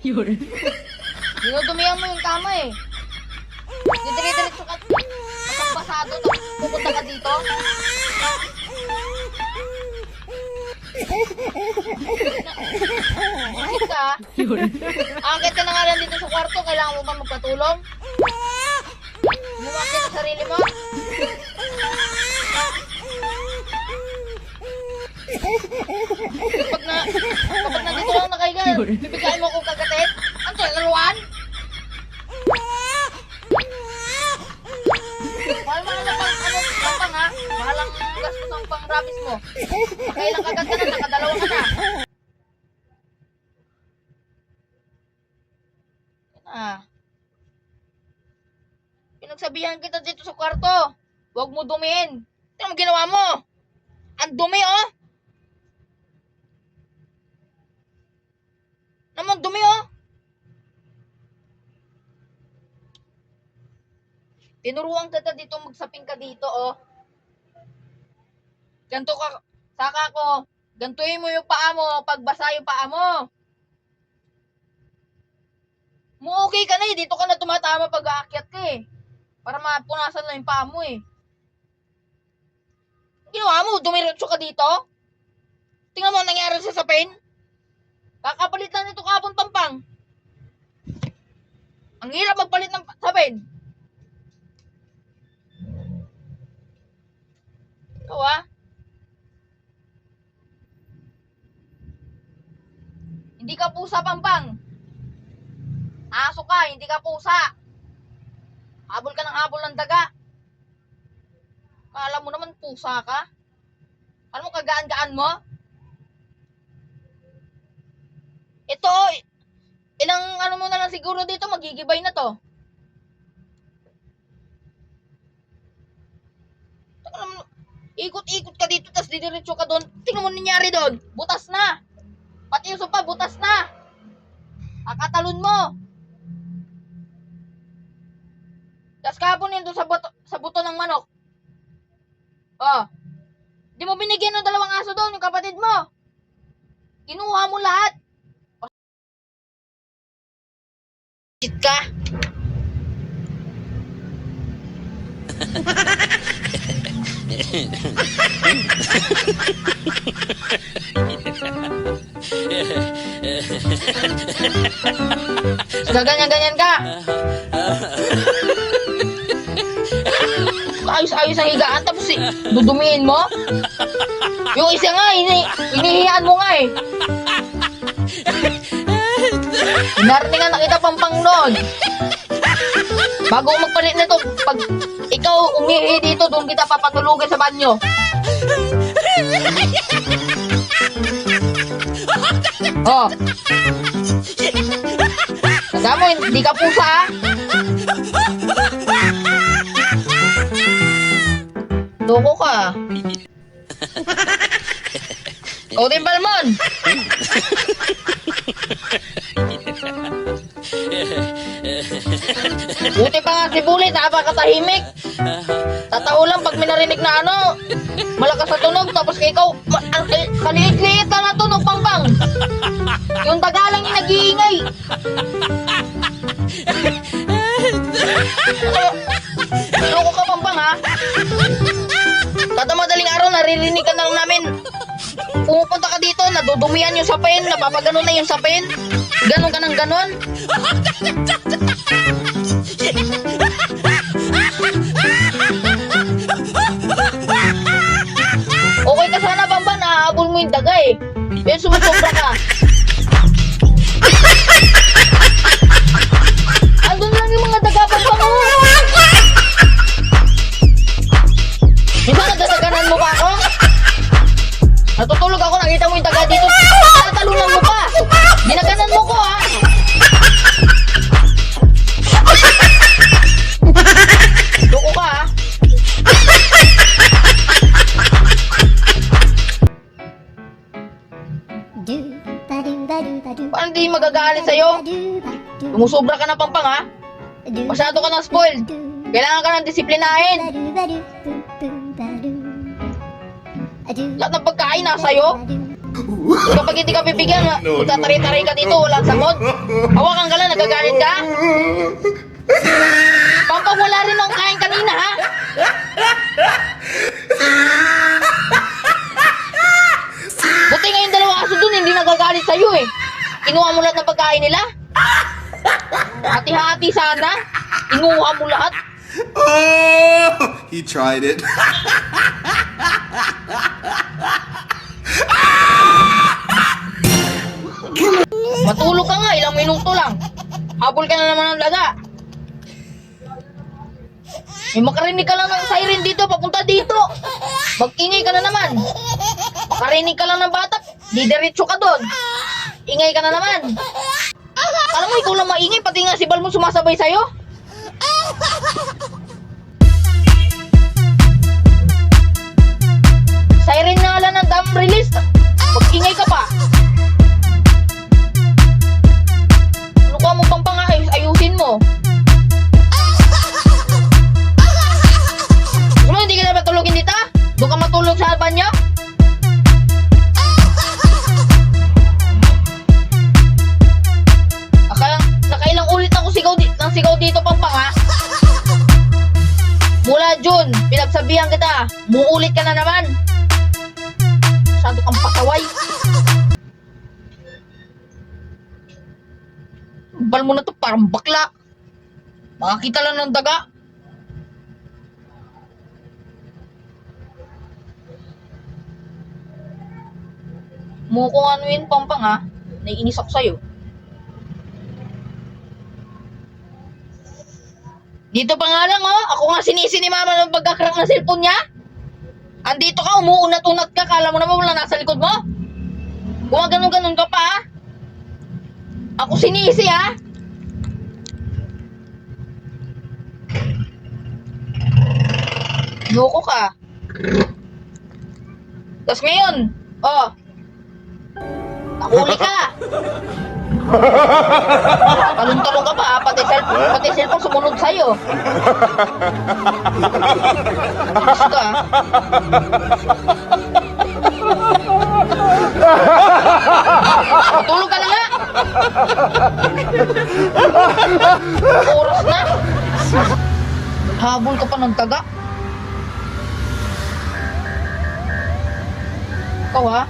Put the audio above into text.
Yun. Dinudumihan mo yung kama eh. Didire-diretso ka. Pasang-pasado. Tapos pupunta ka dito. Bakit ka? Yun. Akit ka na nga lang dito sa kwarto. Kailangan mo ba magpatulong? Lumakit sa sarili mo? Kapag nandito lang nakahiga, bibigyan mo akong kagatin? Ano to, laruan? Mahal-mahal na pang ha? Mahal ang gastos ang pang-rabbis mo. Kailang kagat ka na, nakadalawa ka na. Pinagsabihan kita dito sa kwarto. Huwag mo dumihin. Ano mo ginawa mo? Ang dumi oh! Naman dumi oh! Tinuruan kita dito, magsaping ka dito oh. Ganto ka, saka ko. Gantuhin mo yung paa mo, pagbasa yung paa mo. Okay ka na eh, dito ka na tumatama pag aakyat ka eh. Para mapunasan lang yung paa mo eh. Ginawa mo, dumiretso ka dito? Tingnan mo ang nangyari sa sapin. Kakapalit lang nito kahapon pampang. Ang hirap magpalit ng sapin. Ikaw ah. Hindi ka pusa pampang. Aso ka, hindi ka pusa. Habol ka ng habol ng daga. Alam mo naman pusa ka. Alam mo kagaan-gaan mo? Ito, ilang ano mo na lang siguro dito, magigibay na to. Ikot-ikot ka dito, tas didiretso ka doon. Tingnan mo nangyari doon. Butas na. Pati yung sopa, butas na. Akatalon mo. Tas kahapon yun doon sa buto ng manok. Oh. Di mo binigyan ng dalawang aso doon, yung kapatid mo. Kinuha mo lahat. Shit ka. Gaganyan-ganyan ka. Ayos-ayos ang higaan tapos dudumihin mo. Yung isa nga, inihiyan mo nga eh. Narating nga nakita pampang noon. Bago magpalit nito, pag ikaw umihi dito, doon kita papatulugin sa banyo. Oh. Tanda mo, hindi ka pusa ha. Loko ka. O din Balmon. Buti pa nga si Bulit, napakatahimik. Tatao lang pag may narinig na ano, malakas na tunog, tapos kay ikaw, kaliit-liit ka na tunog, pampang. Yung tagalang yung nag-iingay. Loko ka, pampang ha. Kada madaling araw, naririnig ka na lang namin. Pumupunta ka dito, nadudumihan yung sapin, napapaganon na yung sapin. Ganon ka ng ganon. Okay ka sana, Bamba, nahabol mo yung daga eh. Pero sumusobra ka. Andun lang yung mga daga, Bamba mo. Minsan nadadaganan mo pa ako? Natutulog ako, nakita mo yung daga dito. Tatalunan mo pa. Ginaganan mo ko ha. Loko ka ha. Paano di magagalit sa'yo? Lumusubra ka na pampang ha. Masyado ka ng spoiled. Kailangan ka ng disiplinahin. Lahat ng pagkain nasa sa'yo. Kapag hindi ka bibigyan, magtatari-tari ka dito, walang sagot. Hawakan ka lang, nagagalit ka. Pampang wala rin ang kain kanina, ha? Buti nga yung dalawang aso dun, hindi nagagalit sa'yo eh. Kinuha mo lahat ng pagkain nila. Hati-hati sana. Kinuha mo lahat. Oh, he tried it. Matulog ka nga, ilang minuto lang. Habol ka na naman ng daga. May makarinig ka lang ng siren dito, papunta dito. Mag-ingay ka na naman. Makarinig ka lang ng bata, didiretso ka doon. Ingay ka na naman. Alam mo, ikaw lang maingay, pati nga si Bal mo sumasabay sa'yo. Siren na lang ng dam release. Mag-ingay ka pa. Ano ka mo pang ayusin mo? Ano, hindi ka na matulogin dito? Doon ka matulog sa banyo? Nakailang ulit ako sigaw dito, Pampang, ha? Mula June, pinagsabihan kita, muulit ka na naman. Masyado kang pakaway. Bal mo na to, parang bakla. Makakita lang ng daga. Mukong ano yun, Pampang, ha? Naiinis ako sa'yo. Dito pa nga lang, oh. Ako nga sinisi ni Mama ng pagkakrak ng cellphone niya. Andito ka, umuunat-unat ka. Kala mo naman wala nasa likod mo. Kung ganun-ganun ka pa, ha? Ako sinisi, ha? Loko ka. Tapos ngayon, oh. Nakuli ka. Talong-talong ka pa, ha? Pati cellphone sumunod sa'yo. Tapos ka. Matulog ka na nga. Oras na. Habol ka pa ng taga. Ikaw, ha?